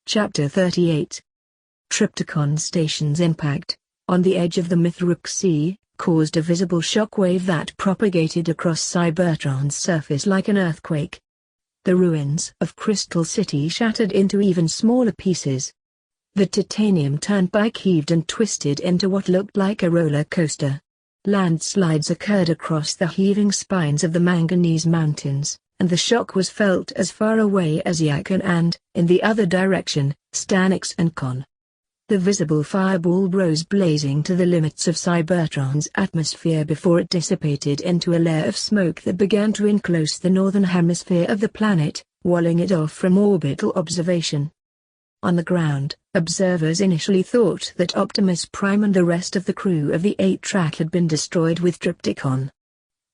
Chapter 38. Trypticon Station's impact, on the edge of the Mithruk Sea, caused a visible shockwave that propagated across Cybertron's surface like an earthquake. The ruins of Crystal City shattered into even smaller pieces. The titanium turnpike heaved and twisted into what looked like a roller coaster. Landslides occurred across the heaving spines of the Manganese Mountains, and the shock was felt as far away as Yakon and, in the other direction, Stanix and Con. The visible fireball rose blazing to the limits of Cybertron's atmosphere before it dissipated into a layer of smoke that began to enclose the northern hemisphere of the planet, walling it off from orbital observation. On the ground, observers initially thought that Optimus Prime and the rest of the crew of the 8-track had been destroyed with Trypticon.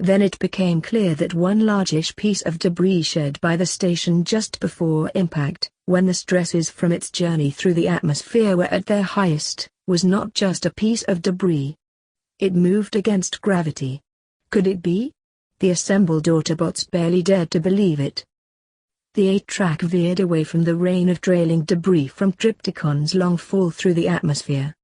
Then it became clear that one largish piece of debris shed by the station just before impact, when the stresses from its journey through the atmosphere were at their highest, was not just a piece of debris. It moved against gravity. Could it be? The assembled Autobots barely dared to believe it. The 8-track veered away from the rain of trailing debris from Trypticon's long fall through the atmosphere.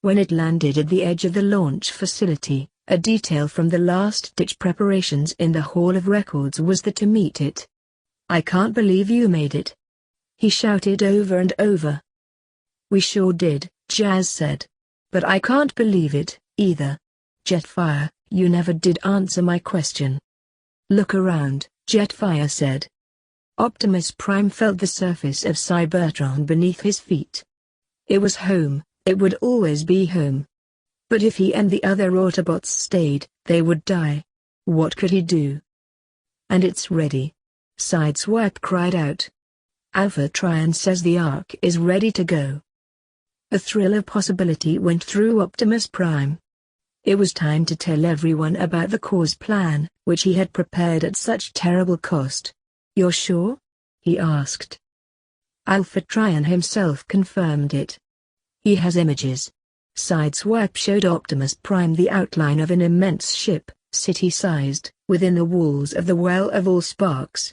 When it landed at the edge of the launch facility, a detail from the last-ditch preparations in the Hall of Records was there to meet it. "I can't believe you made it," he shouted over and over. "We sure did," Jazz said. "But I can't believe it, either. Jetfire, you never did answer my question." "Look around," Jetfire said. Optimus Prime felt the surface of Cybertron beneath his feet. It was home, it would always be home. But if he and the other Autobots stayed, they would die. What could he do? "And it's ready," Sideswipe cried out. "Alpha Trion says the Ark is ready to go." A thrill of possibility went through Optimus Prime. It was time to tell everyone about the Cause plan, which he had prepared at such terrible cost. "You're sure?" he asked. Alpha Trion himself confirmed it. "He has images." Sideswipe showed Optimus Prime the outline of an immense ship, city-sized, within the walls of the Well of Allsparks.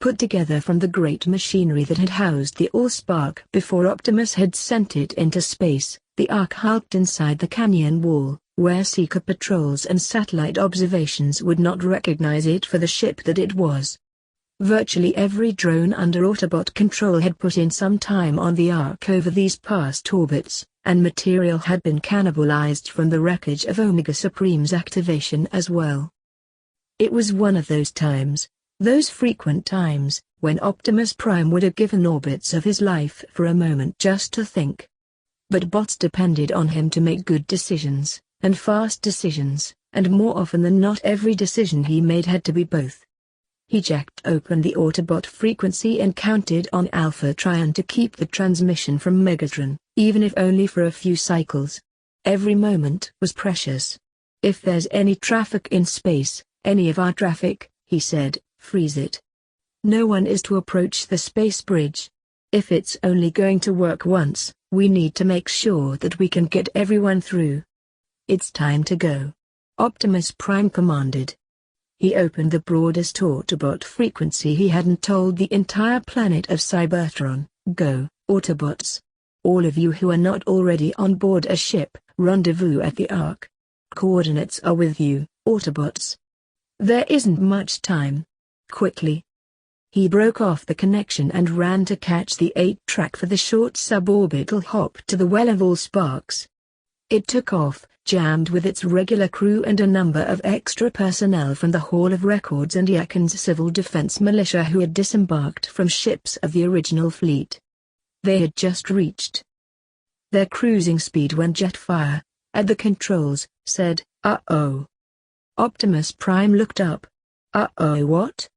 Put together from the great machinery that had housed the Allspark before Optimus had sent it into space, the Ark hulked inside the canyon wall, where seeker patrols and satellite observations would not recognize it for the ship that it was. Virtually every drone under Autobot control had put in some time on the Ark over these past orbits, and material had been cannibalized from the wreckage of Omega Supreme's activation as well. It was one of those times, those frequent times, when Optimus Prime would have given orbits of his life for a moment just to think. But bots depended on him to make good decisions, and fast decisions, and more often than not every decision he made had to be both. He jacked open the Autobot frequency and counted on Alpha Trion to keep the transmission from Megatron, even if only for a few cycles. Every moment was precious. "If there's any traffic in space, any of our traffic," he said, "freeze it. No one is to approach the space bridge. If it's only going to work once, we need to make sure that we can get everyone through. It's time to go," Optimus Prime commanded. He opened the broadest Autobot frequency he hadn't told the entire planet of Cybertron. "Go, Autobots. All of you who are not already on board a ship, rendezvous at the Ark. Coordinates are with you, Autobots. There isn't much time. Quickly." He broke off the connection and ran to catch the 8-track for the short suborbital hop to the Well of Allsparks. It took off, jammed with its regular crew and a number of extra personnel from the Hall of Records and Yakon's civil defense militia who had disembarked from ships of the original fleet. They had just reached their cruising speed when Jetfire, at the controls, said, "Uh-oh." Optimus Prime looked up. "Uh-oh what?"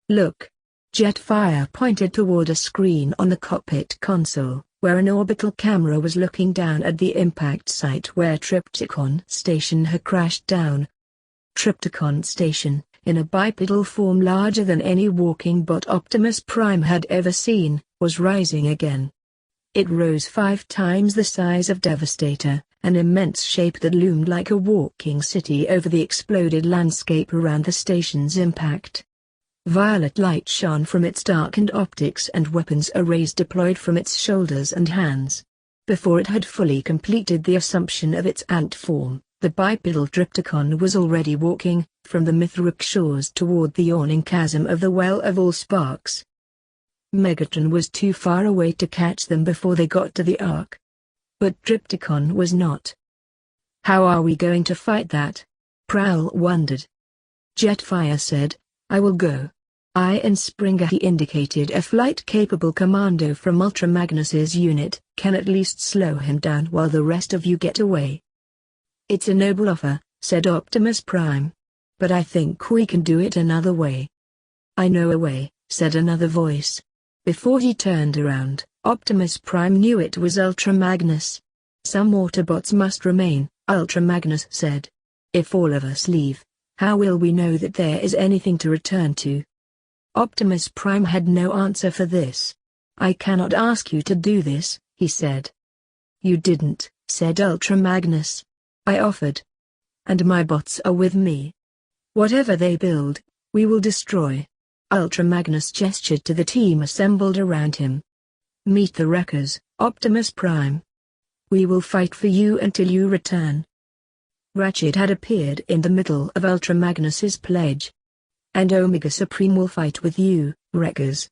"Look." Jetfire pointed toward a screen on the cockpit console, where an orbital camera was looking down at the impact site where Trypticon Station had crashed down. Trypticon Station, in a bipedal form larger than any walking bot Optimus Prime had ever seen, was rising again. It rose 5 times the size of Devastator, an immense shape that loomed like a walking city over the exploded landscape around the station's impact. Violet light shone from its darkened optics and weapons arrays deployed from its shoulders and hands. Before it had fully completed the assumption of its ant form, the bipedal Trypticon was already walking, from the Mithril shores toward the yawning chasm of the Well of All Sparks. Megatron was too far away to catch them before they got to the Ark. But Trypticon was not. How are we going to fight that? Prowl wondered. Jetfire said, I will go. I and Springer, he indicated a flight-capable commando from Ultra Magnus's unit, can at least slow him down while the rest of you get away. It's a noble offer, said Optimus Prime. But I think we can do it another way. I know a way, said another voice. Before he turned around, Optimus Prime knew it was Ultra Magnus. Some Autobots must remain, Ultra Magnus said. If all of us leave, how will we know that there is anything to return to? Optimus Prime had no answer for this. I cannot ask you to do this, he said. You didn't, said Ultra Magnus. I offered. And my bots are with me. Whatever they build, we will destroy. Ultra Magnus gestured to the team assembled around him. Meet the Wreckers, Optimus Prime. We will fight for you until you return. Ratchet had appeared in the middle of Ultra Magnus's pledge. And Omega Supreme will fight with you, Wreckers.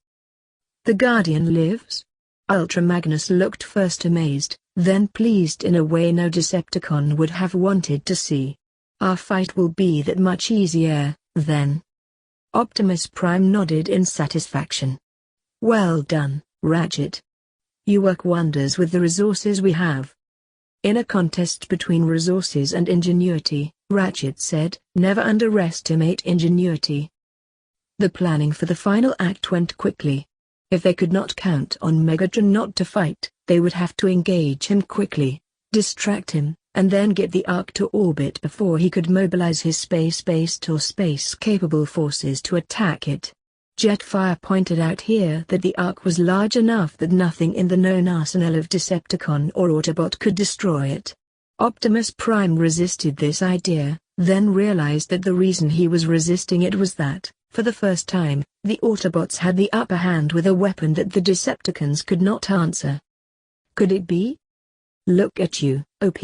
The Guardian lives? Ultra Magnus looked first amazed, then pleased in a way no Decepticon would have wanted to see. Our fight will be that much easier, then. Optimus Prime nodded in satisfaction. Well done, Ratchet. You work wonders with the resources we have. In a contest between resources and ingenuity, Ratchet said, never underestimate ingenuity. The planning for the final act went quickly. If they could not count on Megatron not to fight, they would have to engage him quickly, distract him, and then get the Ark to orbit before he could mobilize his space-based or space-capable forces to attack it. Jetfire pointed out here that the Ark was large enough that nothing in the known arsenal of Decepticon or Autobot could destroy it. Optimus Prime resisted this idea, then realized that the reason he was resisting it was that, for the first time, the Autobots had the upper hand with a weapon that the Decepticons could not answer. Could it be? Look at you, OP,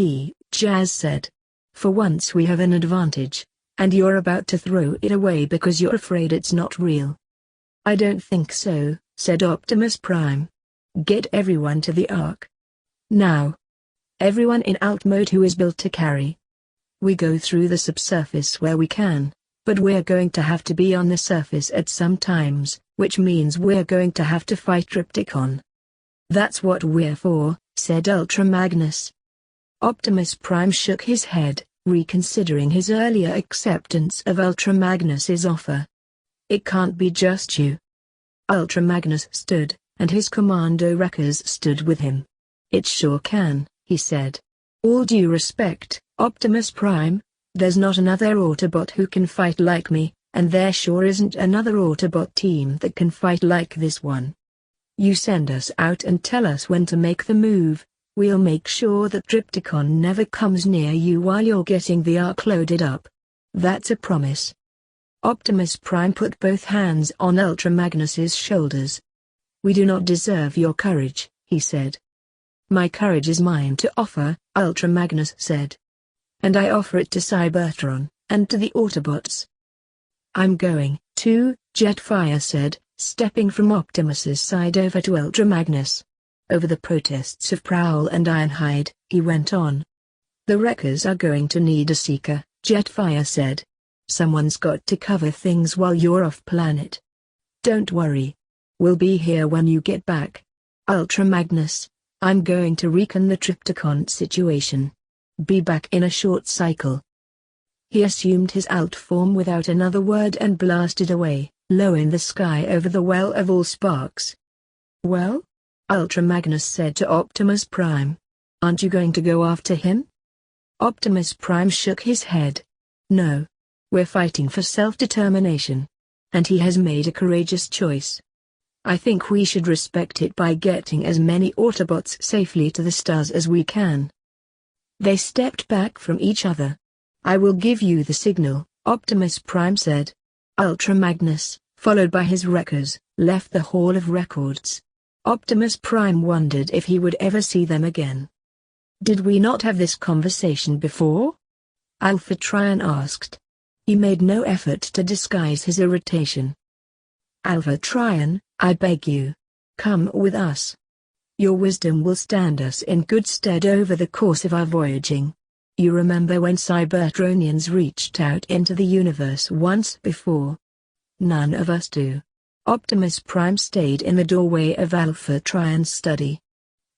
Jazz said. For once we have an advantage, and you're about to throw it away because you're afraid it's not real. I don't think so, said Optimus Prime. Get everyone to the Ark. Now. Everyone in alt mode who is built to carry. We go through the subsurface where we can, but we're going to have to be on the surface at some times, which means we're going to have to fight Trypticon. That's what we're for, said Ultra Magnus. Optimus Prime shook his head, reconsidering his earlier acceptance of Ultra Magnus's offer. It can't be just you. Ultra Magnus stood, and his commando wreckers stood with him. It sure can, he said. All due respect, Optimus Prime, there's not another Autobot who can fight like me, and there sure isn't another Autobot team that can fight like this one. You send us out and tell us when to make the move, we'll make sure that Trypticon never comes near you while you're getting the Ark loaded up. That's a promise. Optimus Prime put both hands on Ultra Magnus's shoulders. We do not deserve your courage, he said. My courage is mine to offer, Ultra Magnus said. And I offer it to Cybertron, and to the Autobots. I'm going, too, Jetfire said, stepping from Optimus's side over to Ultra Magnus. Over the protests of Prowl and Ironhide, he went on. The Wreckers are going to need a seeker, Jetfire said. Someone's got to cover things while you're off planet. Don't worry. We'll be here when you get back. Ultra Magnus, I'm going to recon the Trypticon situation. Be back in a short cycle. He assumed his alt form without another word and blasted away, low in the sky over the Well of All Sparks. Well? Ultra Magnus said to Optimus Prime. Aren't you going to go after him? Optimus Prime shook his head. No. We're fighting for self-determination. And he has made a courageous choice. I think we should respect it by getting as many Autobots safely to the stars as we can. They stepped back from each other. I will give you the signal, Optimus Prime said. Ultra Magnus, followed by his wreckers, left the Hall of Records. Optimus Prime wondered if he would ever see them again. "Did we not have this conversation before?" Alpha Trion asked. He made no effort to disguise his irritation. "Alpha Trion, I beg you. Come with us. Your wisdom will stand us in good stead over the course of our voyaging. You remember when Cybertronians reached out into the universe once before? None of us do." Optimus Prime stayed in the doorway of Alpha Trion's study.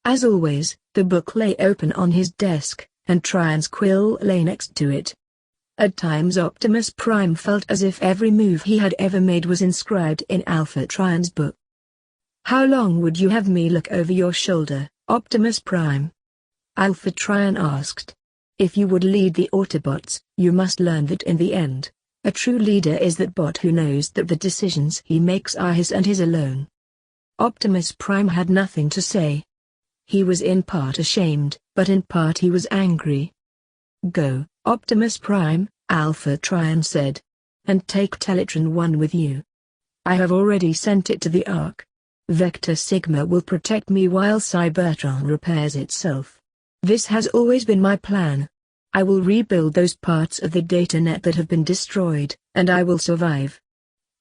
As always, the book lay open on his desk, and Trion's quill lay next to it. At times Optimus Prime felt as if every move he had ever made was inscribed in Alpha Trion's book. "How long would you have me look over your shoulder, Optimus Prime?" Alpha Trion asked. "If you would lead the Autobots, you must learn that in the end, a true leader is that bot who knows that the decisions he makes are his and his alone." Optimus Prime had nothing to say. He was in part ashamed, but in part he was angry. "Go, Optimus Prime," Alpha Trion said. "And take Teletron 1 with you. I have already sent it to the Ark. Vector Sigma will protect me while Cybertron repairs itself. This has always been my plan. I will rebuild those parts of the data net that have been destroyed, and I will survive.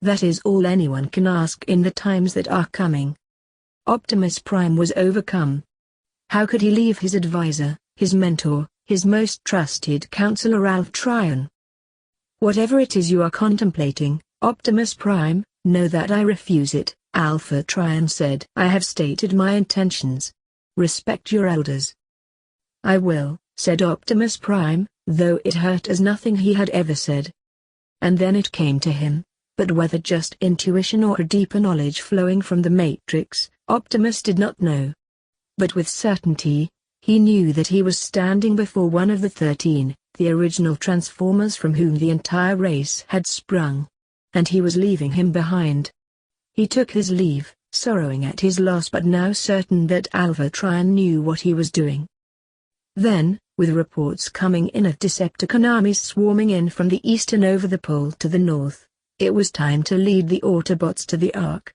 That is all anyone can ask in the times that are coming." Optimus Prime was overcome. How could he leave his advisor, his mentor, his most trusted counselor Alpha Trion? "Whatever it is you are contemplating, Optimus Prime, know that I refuse it," Alpha Trion said. "I have stated my intentions. Respect your elders." "I will," said Optimus Prime, though it hurt as nothing he had ever said. And then it came to him, but whether just intuition or a deeper knowledge flowing from the Matrix, Optimus did not know. But with certainty, he knew that he was standing before one of the 13, the original Transformers from whom the entire race had sprung. And he was leaving him behind. He took his leave, sorrowing at his loss but now certain that Alpha Trion knew what he was doing. Then, with reports coming in of Decepticon armies swarming in from the east and over the pole to the north, it was time to lead the Autobots to the Ark.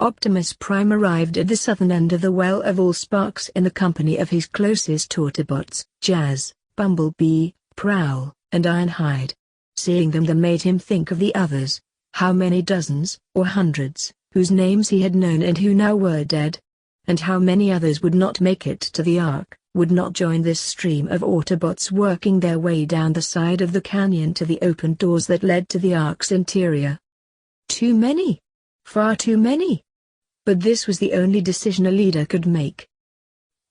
Optimus Prime arrived at the southern end of the Well of All Sparks in the company of his closest Autobots, Jazz, Bumblebee, Prowl, and Ironhide. Seeing them made him think of the others, how many dozens, or hundreds, whose names he had known and who now were dead. And how many others would not make it to the Ark, would not join this stream of Autobots working their way down the side of the canyon to the open doors that led to the Ark's interior. Too many. Far too many. But this was the only decision a leader could make.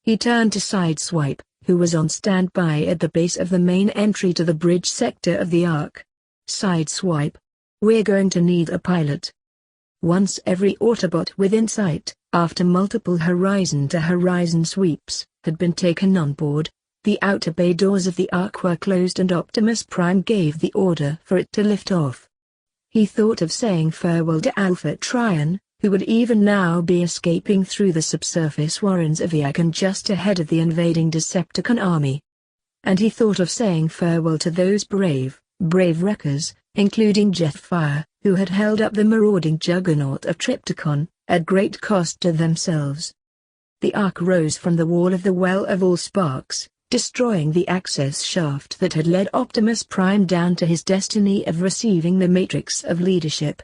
He turned to Sideswipe, who was on standby at the base of the main entry to the bridge sector of the Ark. "Sideswipe. We're going to need a pilot." Once every Autobot within sight, after multiple horizon-to-horizon sweeps, had been taken on board, the outer bay doors of the Ark were closed and Optimus Prime gave the order for it to lift off. He thought of saying farewell to Alpha Trion, who would even now be escaping through the subsurface warrens of Yakan just ahead of the invading Decepticon army. And he thought of saying farewell to those brave wreckers, including Jetfire, who had held up the marauding juggernaut of Trypticon, at great cost to themselves. The Ark rose from the wall of the Well of All Sparks, destroying the access shaft that had led Optimus Prime down to his destiny of receiving the Matrix of Leadership.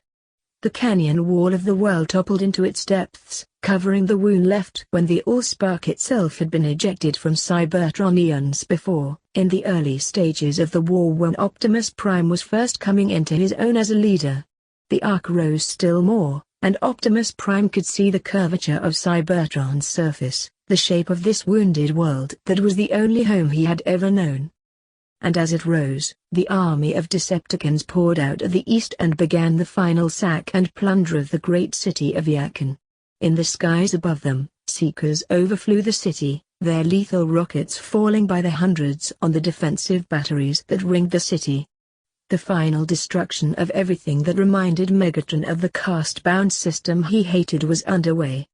The canyon wall of the well toppled into its depths, covering the wound left when the Allspark itself had been ejected from Cybertron eons before, in the early stages of the war when Optimus Prime was first coming into his own as a leader. The Ark rose still more, and Optimus Prime could see the curvature of Cybertron's surface, the shape of this wounded world that was the only home he had ever known. And as it rose, the army of Decepticons poured out of the east and began the final sack and plunder of the great city of Yakan. In the skies above them, Seekers overflew the city, their lethal rockets falling by the hundreds on the defensive batteries that ringed the city. The final destruction of everything that reminded Megatron of the caste-bound system he hated was underway.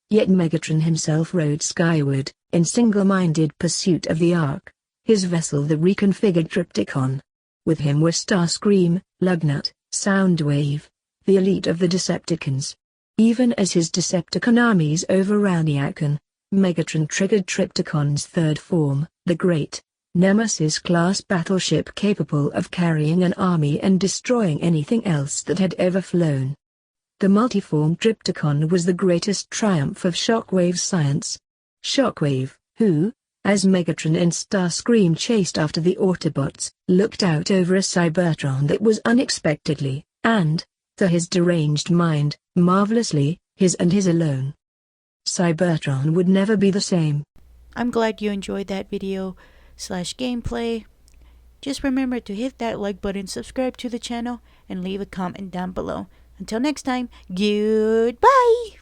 Yet Megatron himself rode skyward, in single-minded pursuit of the Ark. His vessel the reconfigured Trypticon. With him were Starscream, Lugnut, Soundwave, the elite of the Decepticons. Even as his Decepticon armies overran Yakon, Megatron triggered Trypticon's third form, the Great Nemesis-class battleship capable of carrying an army and destroying anything else that had ever flown. The multiform Trypticon was the greatest triumph of Shockwave's science. Shockwave, who, as Megatron and Starscream chased after the Autobots, looked out over a Cybertron that was unexpectedly, and, to his deranged mind, marvelously, his and his alone. Cybertron would never be the same. I'm glad you enjoyed that video/gameplay. Just remember to hit that like button, subscribe to the channel, and leave a comment down below. Until next time, goodbye!